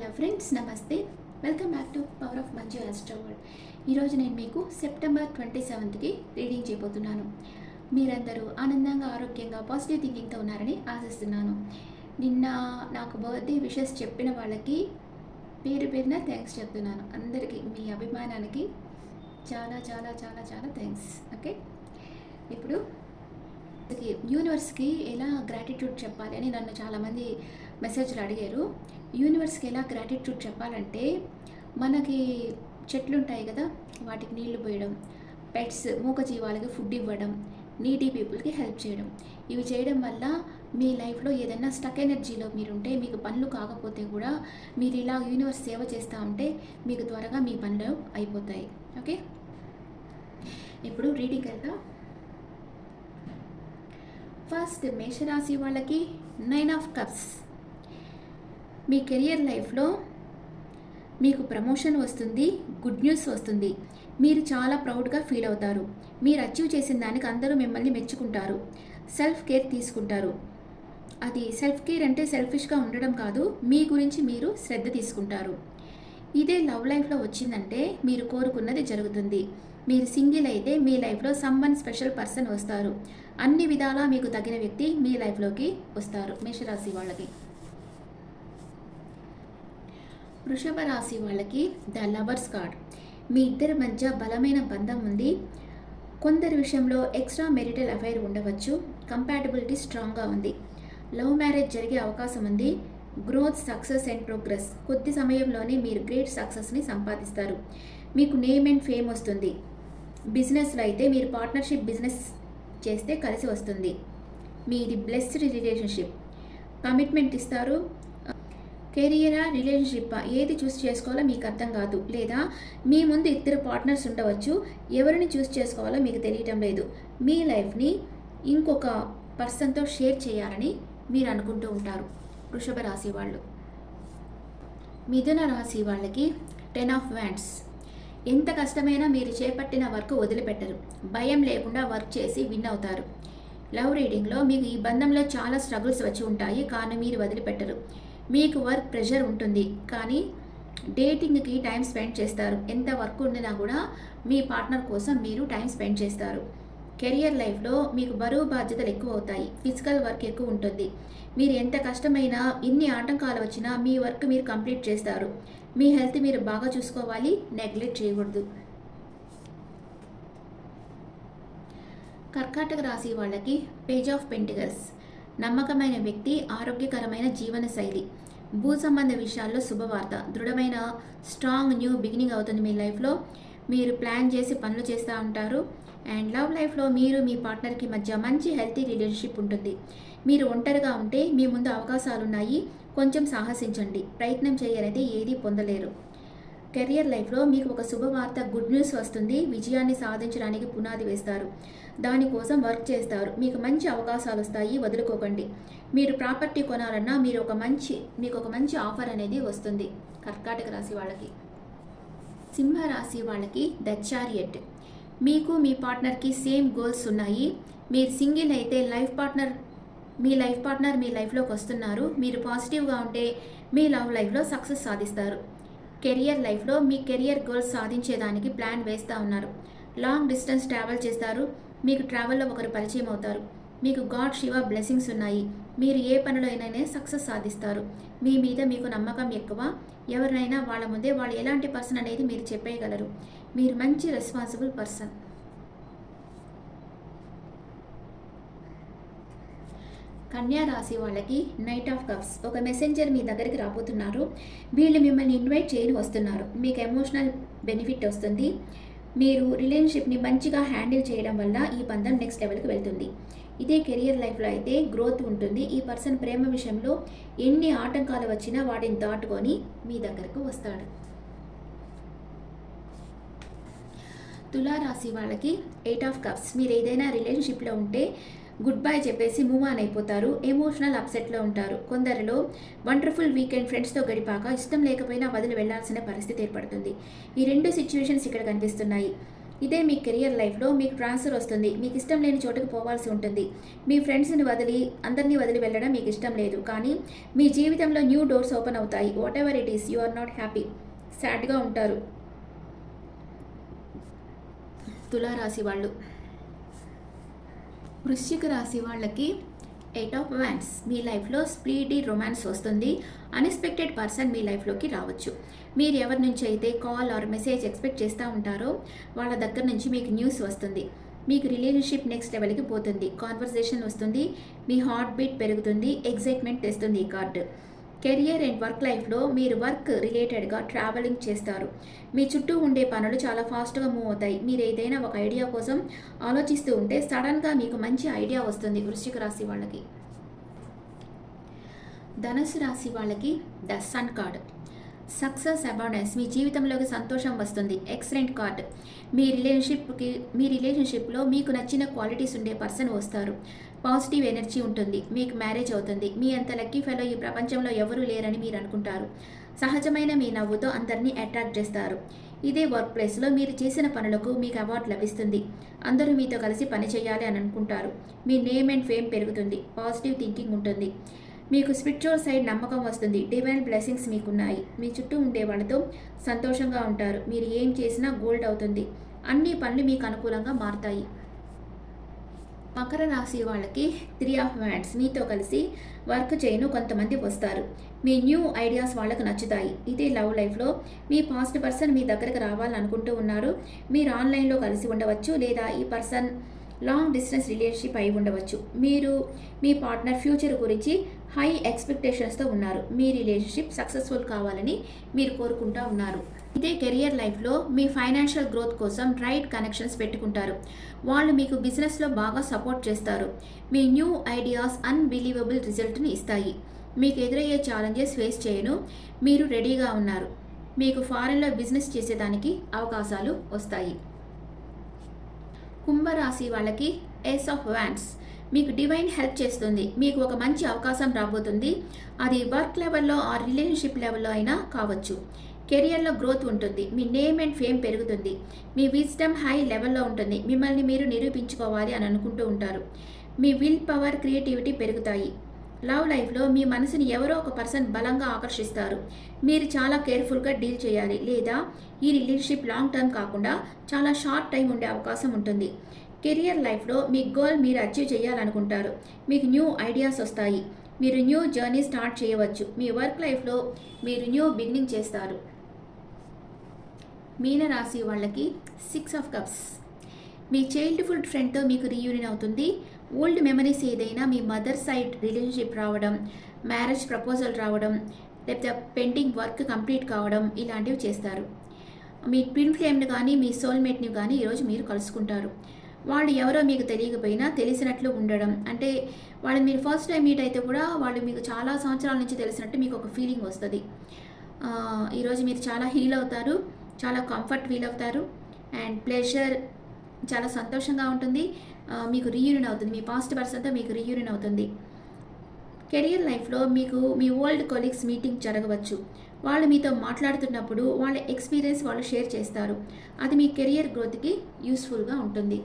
Hello friends, నమస్తే. Welcome back to power of Manju astro world. ఈరోజు నేను మీకు సెప్టెంబర్ 27కి రీడింగ్ చేయబోతున్నాను. మీరందరూ ఆనందంగా, ఆరోగ్యంగా, పాజిటివ్ థింకింగ్తో ఉన్నారని ఆశిస్తున్నాను. నిన్న నాకు బర్త్డే విషెస్ చెప్పిన వాళ్ళకి పేరు పేరున థ్యాంక్స్ చెప్తున్నాను. అందరికీ మీ అభిమానానికి చాలా చాలా చాలా చాలా థ్యాంక్స్. ఓకే, ఇప్పుడు యూనివర్స్కి ఎలా గ్రాటిట్యూడ్ చెప్పాలి అని నన్ను చాలామంది మెసేజ్లు అడిగారు. యూనివర్స్కి ఎలా గ్రాటిట్యూడ్ చెప్పాలంటే, మనకి చెట్లు ఉంటాయి కదా, వాటికి నీళ్లు పోయడం, పెట్స్ మూగజీవాలకి ఫుడ్ ఇవ్వడం, నీడీ పీపుల్కి హెల్ప్ చేయడం, ఇవి చేయడం వల్ల మీ లైఫ్లో ఏదైనా స్టక్ ఎనర్జీలో మీరుంటే, మీకు పనులు కాకపోతే కూడా మీరు ఇలా యూనివర్స్ సేవ చేస్తూ ఉంటే మీకు త్వరగా మీ పనులు అయిపోతాయి. ఓకే, ఇప్పుడు రీడింగ్ వెళ్దాం. ఫస్ట్ మేషరాశి వాళ్ళకి 9 ఆఫ్ కప్స్. మీ కెరియర్ లైఫ్లో మీకు ప్రమోషన్ వస్తుంది, గుడ్ న్యూస్ వస్తుంది. మీరు చాలా ప్రౌడ్గా ఫీల్ అవుతారు. మీరు అచీవ్ చేసిన దానికి అందరూ మిమ్మల్ని మెచ్చుకుంటారు. సెల్ఫ్ కేర్ తీసుకుంటారు. అది సెల్ఫ్ కేర్ అంటే సెల్ఫిష్గా ఉండడం కాదు, మీ గురించి మీరు శ్రద్ధ తీసుకుంటారు. ఇదే లవ్ లైఫ్లో వచ్చిందంటే మీరు కోరుకున్నది జరుగుతుంది. మీరు సింగిల్ అయితే మీ లైఫ్లో సమ్వన్ స్పెషల్ పర్సన్ వస్తారు. అన్ని విధాలా మీకు తగిన వ్యక్తి మీ లైఫ్లోకి వస్తారు. మేషరాశి వాళ్ళకి. వృషభ రాశి వాళ్ళకి ద లవర్స్ కార్డ్. మీ ఇద్దరి మధ్య బలమైన బంధం ఉంది. కొందరి విషయంలో ఎక్స్ట్రా మెరిటల్ అఫైర్ ఉండవచ్చు. కంపాటబిలిటీ స్ట్రాంగ్గా ఉంది. లవ్ మ్యారేజ్ జరిగే అవకాశం ఉంది. Growth, success and progress. కొద్ది సమయంలోనే మీరు గ్రేట్ సక్సెస్ని సంపాదిస్తారు. మీకు నేమ్ అండ్ ఫేమ్ వస్తుంది. బిజినెస్లో అయితే మీరు పార్ట్నర్షిప్ బిజినెస్ చేస్తే కలిసి వస్తుంది. మీది బ్లెస్డ్ రిలేషన్షిప్. కమిట్మెంట్ ఇస్తారు. కెరియరా, రిలేషన్షిప్ ఏది చూస్ చేసుకోవాలో మీకు అర్థం కాదు, లేదా మీ ముందు ఇద్దరు పార్ట్నర్స్ ఉండవచ్చు. ఎవరిని చూస్ చేసుకోవాలో మీకు తెలియటం లేదు. మీ లైఫ్ని ఇంకొక పర్సన్తో షేర్ చేయాలని మీరు అనుకుంటూ ఉంటారు. వృషభ రాశి వాళ్ళు. మిథున రాశి వాళ్ళకి 10 ఆఫ్ వ్యాండ్స్. ఎంత కష్టమైనా మీరు చేపట్టిన వర్క్ వదిలిపెట్టరు. భయం లేకుండా వర్క్ చేసి విన్ అవుతారు. లవ్ రీడింగ్లో మీకు ఈ బంధంలో చాలా స్ట్రగుల్స్ వచ్చి ఉంటాయి, కానీ మీరు వదిలిపెట్టరు. మీకు వర్క్ ప్రెషర్ ఉంటుంది, కానీ డేటింగ్కి టైం స్పెండ్ చేస్తారు. ఎంత వర్క్ ఉండినా కూడా మీ పార్ట్నర్ కోసం మీరు టైం స్పెండ్ చేస్తారు. కెరియర్ లైఫ్లో మీకు బరువు బాధ్యతలు ఎక్కువ అవుతాయి. ఫిజికల్ వర్క్ ఎక్కువ ఉంటుంది. మీరు ఎంత కష్టమైనా, ఇన్ని ఆటంకాలు వచ్చినా మీ వర్క్ మీరు కంప్లీట్ చేస్తారు. మీ హెల్త్ మీరు బాగా చూసుకోవాలి, నెగ్లెక్ట్ చేయకూడదు. కర్కాటక రాశి వాళ్ళకి పేజ్ ఆఫ్ పెంటికల్స్. నమ్మకమైన వ్యక్తి, ఆరోగ్యకరమైన జీవన శైలి. భూ సంబంధ విషయాల్లో శుభవార్త. దృఢమైన స్ట్రాంగ్ న్యూ బిగినింగ్ అవుతుంది మీ లైఫ్లో. మీరు ప్లాన్ చేసి పనులు చేస్తూ ఉంటారు. అండ్ లవ్ లైఫ్లో మీరు మీ పార్ట్నర్కి మధ్య మంచి హెల్తీ రిలేషన్షిప్ ఉంటుంది. మీరు ఒంటరిగా ఉంటే మీ ముందు అవకాశాలు ఉన్నాయి. కొంచెం సాహసించండి. ప్రయత్నం చేయరైతే ఏదీ పొందలేరు. కెరియర్ లైఫ్లో మీకు ఒక శుభవార్త, గుడ్ న్యూస్ వస్తుంది. విజయాన్ని సాధించడానికి పునాది వేస్తారు. దానికోసం వర్క్ చేస్తారు. మీకు మంచి అవకాశాలు వస్తాయి, వదులుకోకండి. మీరు ప్రాపర్టీ కొనాలన్నా మీకు ఒక మంచి ఆఫర్ అనేది వస్తుంది. కర్కాటక రాశి వాళ్ళకి. సింహరాశి వాళ్ళకి ద చారియట్. మీకు మీ పార్ట్నర్కి సేమ్ గోల్స్ ఉన్నాయి. మీరు సింగిల్ అయితే మీ లైఫ్ పార్ట్నర్ మీ లైఫ్లోకి వస్తున్నారు. మీరు పాజిటివ్గా ఉంటే మీ లవ్ లైఫ్లో సక్సెస్ సాధిస్తారు. కెరియర్ లైఫ్లో మీ కెరియర్ గోల్స్ సాధించేదానికి ప్లాన్ వేస్తూ ఉన్నారు. లాంగ్ డిస్టెన్స్ ట్రావెల్ చేస్తారు. మీకు ట్రావెల్లో ఒకరు పరిచయం అవుతారు. మీకు గాడ్ శివ బ్లెస్సింగ్స్ ఉన్నాయి. మీరు ఏ పనిలో అయినా సక్సెస్ సాధిస్తారు. మీ మీద మీకు నమ్మకం ఎక్కువ. ఎవరినైనా వాళ్ళ ముందే వాళ్ళు ఎలాంటి పర్సన్ అనేది మీరు చెప్పేయగలరు. మీరు మంచి రెస్పాన్సిబుల్ పర్సన్. కన్యా రాశి వాళ్ళకి నైట్ ఆఫ్ కప్స్. ఒక మెసెంజర్ మీ దగ్గరికి రాబోతున్నారు. వీళ్ళు మిమ్మల్ని ఇన్వైట్ చేయని వస్తున్నారు. మీకు ఎమోషనల్ బెనిఫిట్ వస్తుంది. మీరు రిలేషన్షిప్ని మంచిగా హ్యాండిల్ చేయడం వల్ల ఈ బంధం నెక్స్ట్ లెవెల్కి వెళ్తుంది. ఇదే కెరియర్ లైఫ్లో అయితే గ్రోత్ ఉంటుంది. ఈ పర్సన్ ప్రేమ విషయంలో ఎన్ని ఆటంకాలు వచ్చినా వాటిని దాటుకొని మీ దగ్గరకు వస్తాడు. తులారాశి వాళ్ళకి 8 ఆఫ్ కప్స్. మీరు ఏదైనా రిలేషన్షిప్లో ఉంటే గుడ్ బై చెప్పేసి మూవ్ ఆన్ అయిపోతారు. ఎమోషనల్ అప్సెట్లో ఉంటారు. కొందరిలో వండర్ఫుల్ వీకెండ్ ఫ్రెండ్స్తో గడిపాక ఇష్టం లేకపోయినా వదిలి వెళ్లాల్సిన పరిస్థితి ఏర్పడుతుంది. ఈ రెండు సిచ్యువేషన్స్ ఇక్కడ కనిపిస్తున్నాయి. ఇదే మీ కెరియర్ లైఫ్లో మీకు ట్రాన్స్ఫర్ వస్తుంది. మీకు ఇష్టం లేని చోటుకు పోవాల్సి ఉంటుంది. మీ ఫ్రెండ్స్ని వదిలి అందరినీ వదిలి వెళ్ళడం మీకు ఇష్టం లేదు. కానీ మీ జీవితంలో న్యూ డోర్స్ ఓపెన్ అవుతాయి. Whatever it is, you are not happy, సాడ్గా ఉంటారు. తులారాశి వాళ్ళు. వృశ్చిక రాశి వాళ్ళకి 8 ఆఫ్ వాండ్స్. మీ లైఫ్లో స్పీడీ రొమాన్స్ వస్తుంది. అన్ఎక్స్పెక్టెడ్ పర్సన్ మీ లైఫ్లోకి రావచ్చు. మీరు ఎవరి నుంచి అయితే కాల్ ఆర్ మెసేజ్ ఎక్స్పెక్ట్ చేస్తూ ఉంటారో వాళ్ళ దగ్గర నుంచి మీకు న్యూస్ వస్తుంది. మీకు రిలేషన్షిప్ నెక్స్ట్ లెవెల్కి పోతుంది. కాన్వర్సేషన్ వస్తుంది. మీ హార్ట్ బీట్ పెరుగుతుంది. ఎగ్జైట్మెంట్ తెస్తుంది ఈ కార్డు. కెరియర్ అండ్ వర్క్ లైఫ్లో మీరు వర్క్ రిలేటెడ్గా ట్రావెలింగ్ చేస్తారు. మీ చుట్టూ ఉండే పనులు చాలా ఫాస్ట్గా మూవ్ అవుతాయి. మీరు ఏదైనా ఒక ఐడియా కోసం ఆలోచిస్తూ ఉంటే సడన్గా మీకు మంచి ఐడియా వస్తుంది. వృశ్చిక రాశి వాళ్ళకి. ధనుసు రాశి వాళ్ళకి the sun card. Success abundance. మీ జీవితంలోకి సంతోషం వస్తుంది. Excellent card. మీ రిలేషన్షిప్లో మీకు నచ్చిన క్వాలిటీస్ ఉండే పర్సన్ వస్తారు. పాజిటివ్ ఎనర్జీ ఉంటుంది. మీకు మ్యారేజ్ అవుతుంది. మీ అంత లక్కీ ఫెలో ఈ ప్రపంచంలో ఎవరూ లేరని మీరు అనుకుంటారు. సహజమైన మీ నవ్వుతో అందరినీ అట్రాక్ట్ చేస్తారు. ఇదే వర్క్ ప్లేస్లో మీరు చేసిన పనులకు మీకు అవార్డు లభిస్తుంది. అందరూ మీతో కలిసి పని చేయాలి అని అనుకుంటారు. మీ నేమ్ అండ్ ఫేమ్ పెరుగుతుంది. పాజిటివ్ థింకింగ్ ఉంటుంది. మీకు స్పిరిచువల్ సైడ్ నమ్మకం వస్తుంది. Divine blessings మీకున్నాయి. మీ చుట్టూ ఉండే వాళ్ళతో సంతోషంగా ఉంటారు. మీరు ఏం చేసినా గోల్డ్ అవుతుంది. అన్ని పనులు మీకు అనుకూలంగా మారుతాయి. మకర రాశి వాళ్ళకి 3 ఆఫ్ వాండ్స్. మీతో కలిసి వర్క్ చేయను కొంతమంది వస్తారు. మీ న్యూ ఐడియాస్ వాళ్ళకు నచ్చుతాయి. ఇదే లవ్ లైఫ్లో మీ పాస్ట్ పర్సన్ మీ దగ్గరకు రావాలనుకుంటూ ఉన్నారు. మీరు ఆన్లైన్లో కలిసి ఉండవచ్చు, లేదా ఈ పర్సన్ లాంగ్ డిస్టెన్స్ రిలేషన్షిప్ అయి ఉండవచ్చు. మీరు మీ పార్ట్నర్ ఫ్యూచర్ గురించి హై ఎక్స్పెక్టేషన్స్తో ఉన్నారు. మీ రిలేషన్షిప్ సక్సెస్ఫుల్ కావాలని మీరు కోరుకుంటూ ఉన్నారు. ఇదే కెరియర్ లైఫ్లో మీ ఫైనాన్షియల్ గ్రోత్ కోసం రైట్ కనెక్షన్స్ పెట్టుకుంటారు. వాళ్ళు మీకు బిజినెస్లో బాగా సపోర్ట్ చేస్తారు. మీ న్యూ ఐడియాస్ అన్బిలీవబుల్ రిజల్ట్ని ఇస్తాయి. మీకు ఎదురయ్యే ఛాలెంజెస్ ఫేస్ చేయను మీరు రెడీగా ఉన్నారు. మీకు ఫారెన్లో బిజినెస్ చేసేదానికి అవకాశాలు వస్తాయి. కుంభరాశి వాళ్ళకి ఏస్ ఆఫ్ వాండ్స్. మీకు డివైన్ హెల్ప్ చేస్తుంది. మీకు ఒక మంచి అవకాశం రాబోతుంది. అది వర్క్ లెవెల్లో ఆ రిలేషన్షిప్ లెవెల్లో అయినా కావచ్చు. కెరియర్లో గ్రోత్ ఉంటుంది. మీ నేమ్ అండ్ ఫేమ్ పెరుగుతుంది. మీ విజ్డమ్ హై లెవెల్లో ఉంటుంది. మిమ్మల్ని మీరు నిరూపించుకోవాలి అని అనుకుంటూ ఉంటారు. మీ విల్ పవర్, క్రియేటివిటీ పెరుగుతాయి. లవ్ లైఫ్లో మీ మనసుని ఎవరో ఒక పర్సన్ బలంగా ఆకర్షిస్తారు. మీరు చాలా కేర్ఫుల్గా డీల్ చేయాలి, లేదా ఈ రిలేషన్షిప్ లాంగ్ టర్మ్ కాకుండా చాలా షార్ట్ టైం ఉండే అవకాశం ఉంటుంది. కెరియర్ లైఫ్లో మీ గోల్ మీరు అచీవ్ చేయాలనుకుంటారు. మీకు న్యూ ఐడియాస్ వస్తాయి. మీరు న్యూ జర్నీ స్టార్ట్ చేయవచ్చు. మీ వర్క్ లైఫ్లో మీరు న్యూ బిగినింగ్ చేస్తారు. మీనరాశి వాళ్ళకి 6 ఆఫ్ కప్స్. మీ చైల్డ్హుడ్ ఫ్రెండ్తో మీకు రీయూనియన్ అవుతుంది. ఓల్డ్ మెమరీస్ ఏదైనా, మీ మదర్ సైడ్ రిలేషన్షిప్ రావడం, మ్యారేజ్ ప్రపోజల్ రావడం, లేకపోతే పెండింగ్ వర్క్ కంప్లీట్ కావడం, ఇలాంటివి చేస్తారు. మీ ట్విన్ ఫ్లేమ్ని కానీ మీ సోల్మేట్ని కానీ ఈరోజు మీరు కలుసుకుంటారు. వాళ్ళు ఎవరో మీకు తెలియకపోయినా తెలిసినట్లు ఉండడం, అంటే వాళ్ళని మీరు ఫస్ట్ టైం మీట్ అయితే కూడా వాళ్ళు మీకు చాలా సంవత్సరాల నుంచి తెలిసినట్టు మీకు ఒక ఫీలింగ్ వస్తుంది. ఈరోజు మీరు చాలా హీల్ అవుతారు. చాలా కంఫర్ట్ ఫీల్ అవుతారు. అండ్ ప్లెజర్, చాలా సంతోషంగా ఉంటుంది. మీకు రీయూనియన్ అవుతుంది. మీ పాస్ట్ పర్సన్తో మీకు రీయూనియన్ అవుతుంది. కెరియర్ లైఫ్లో మీకు మీ ఓల్డ్ కొలీగ్స్ మీటింగ్ జరగవచ్చు. వాళ్ళు మీతో మాట్లాడుతున్నప్పుడు వాళ్ళ ఎక్స్పీరియన్స్ వాళ్ళు షేర్ చేస్తారు. అది మీ కెరియర్ గ్రోత్కి యూస్ఫుల్గా ఉంటుంది.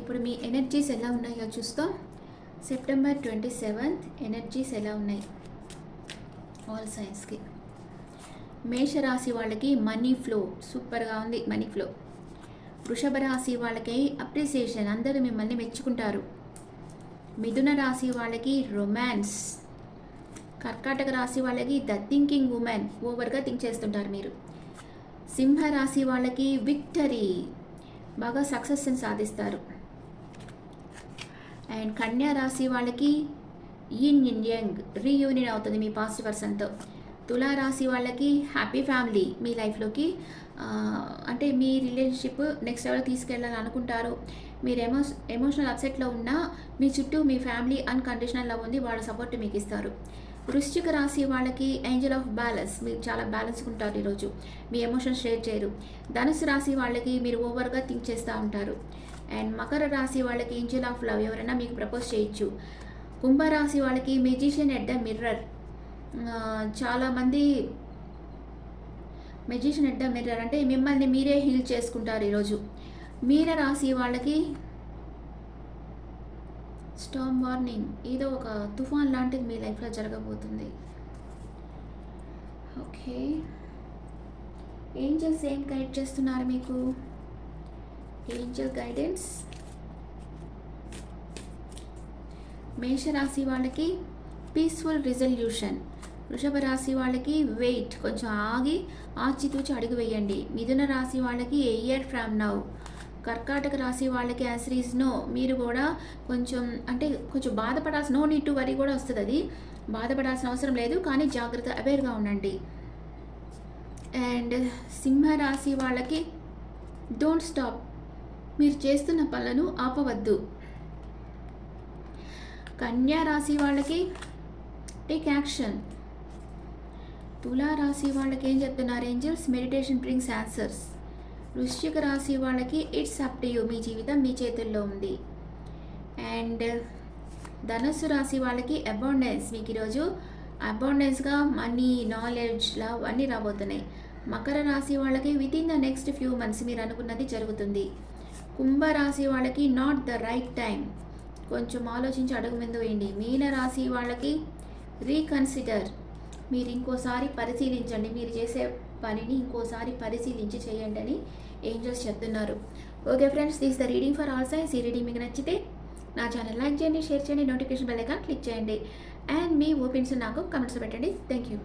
ఇప్పుడు మీ ఎనర్జీస్ ఎలా ఉన్నాయో చూస్తాం. సెప్టెంబర్ 27th ఎనర్జీస్ ఎలా ఉన్నాయి ఆల్ సైన్స్కి. మేషరాశి వాళ్ళకి మనీ ఫ్లో సూపర్గా ఉంది. Money flow. వృషభ రాశి వాళ్ళకి అప్రిసియేషన్, అందరూ మిమ్మల్ని మెచ్చుకుంటారు. మిథున రాశి వాళ్ళకి రొమాన్స్. కర్కాటక రాశి వాళ్ళకి ద థింకింగ్ ఉమెన్, ఓవర్గా థింక్ చేస్తుంటారు మీరు. సింహ రాశి వాళ్ళకి విక్టరీ, బాగా సక్సెస్ని సాధిస్తారు. అండ్ కన్యా రాశి వాళ్ళకి ఇన్ యంగ్, రీయూనియన్ అవుతుంది మీ పాస్ట్ పర్సన్తో. తులారాశి వాళ్ళకి హ్యాపీ ఫ్యామిలీ మీ లైఫ్లోకి, అంటే మీ రిలేషన్షిప్ నెక్స్ట్ లెవెల్ తీసుకెళ్ళాలని అనుకుంటారు. మీరు ఎమోషనల్ అప్సెట్లో ఉన్నా మీ చుట్టూ మీ ఫ్యామిలీ అన్కండిషనల్ లవ్ ఉంది, వాళ్ళ సపోర్ట్ మీకు ఇస్తారు. వృశ్చిక రాశి వాళ్ళకి ఏంజల్ ఆఫ్ బ్యాలెన్స్, మీరు చాలా బ్యాలెన్స్గా ఉంటారు ఈరోజు. మీ ఎమోషన్స్ షేర్ చేయరు. ధనుసు రాశి వాళ్ళకి మీరు ఓవర్గా థింక్ చేస్తూ ఉంటారు. అండ్ మకర రాశి వాళ్ళకి ఏంజల్ ఆఫ్ లవ్, ఎవరైనా మీకు ప్రపోజ్ చేయొచ్చు. కుంభరాశి వాళ్ళకి మెజిషియన్ ఎట్ ద మిర్రర్, చాలామంది మెజిషియన్ ఎట్ ద మిర్రర్ అంటే మిమ్మల్ని మీరే హీల్ చేసుకుంటారు ఈరోజు. మీన రాశి వాళ్ళకి స్టార్మ్ వార్నింగ్, ఏదో ఒక తుఫాన్ లాంటిది మీ లైఫ్లో జరగబోతుంది. ఓకే, ఏంజల్స్ ఏం గైడ్ చేస్తున్నారు మీకు? ఏంజల్ గైడెన్స్ మేషరాశి వాళ్ళకి పీస్ఫుల్ రిజల్యూషన్. వృషభ రాశి వాళ్ళకి వెయిట్, కొంచెం ఆగి ఆచితూచి అడుగు వేయండి. మిథున రాశి వాళ్ళకి ఏ ఇయర్ ఫ్రమ్ నౌ. కర్కాటక రాశి వాళ్ళకి యాసిరీస్ నో, మీరు కూడా కొంచెం బాధపడాల్సిన, నో నీడ్ టు వరీ కూడా వస్తుంది. అది బాధపడాల్సిన అవసరం లేదు, కానీ జాగ్రత్త, అవేర్గా ఉండండి. అండ్ సింహరాశి వాళ్ళకి డోంట్ స్టాప్, మీరు చేస్తున్న పనులను ఆపవద్దు. కన్యా రాశి వాళ్ళకి టేక్ యాక్షన్. తులా రాశి వాళ్ళకి ఏం చెప్తున్నారు ఏంజల్స్? Meditation brings answers. వృశ్చిక రాశి వాళ్ళకి ఇట్స్ అప్ టు యూ, మీ జీవితం మీ చేతుల్లో ఉంది. అండ్ ధనస్సు రాశి వాళ్ళకి అబాండెన్స్, మీకు ఈరోజు అబాండెన్స్గా మనీ, నాలెడ్జ్, లవ్ అన్నీ రాబోతున్నాయి. మకర రాశి వాళ్ళకి with in the next few months మీరు అనుకున్నది జరుగుతుంది. కుంభరాశి వాళ్ళకి నాట్ ద రైట్ టైం, కొంచెం ఆలోచించి అడుగు ముందు వేయండి. మీన రాశి వాళ్ళకి రీకన్సిడర్, మీరు ఇంకోసారి పరిశీలించండి, మీరు చేసే పనిని ఇంకోసారి పరిశీలించి చేయండి అని ఏంజల్స్ చెప్తున్నారు. Okay friends, this the reading for all science. ఈ రీడింగ్ మీకు నచ్చితే నా ఛానల్ లైక్ చేయండి, షేర్ చేయండి, నోటిఫికేషన్ బెల్ ఐకాన్ క్లిక్ చేయండి. అండ్ మీ ఒపీనియన్స్ నాకు కమెంట్స్ పెట్టండి. Thank you.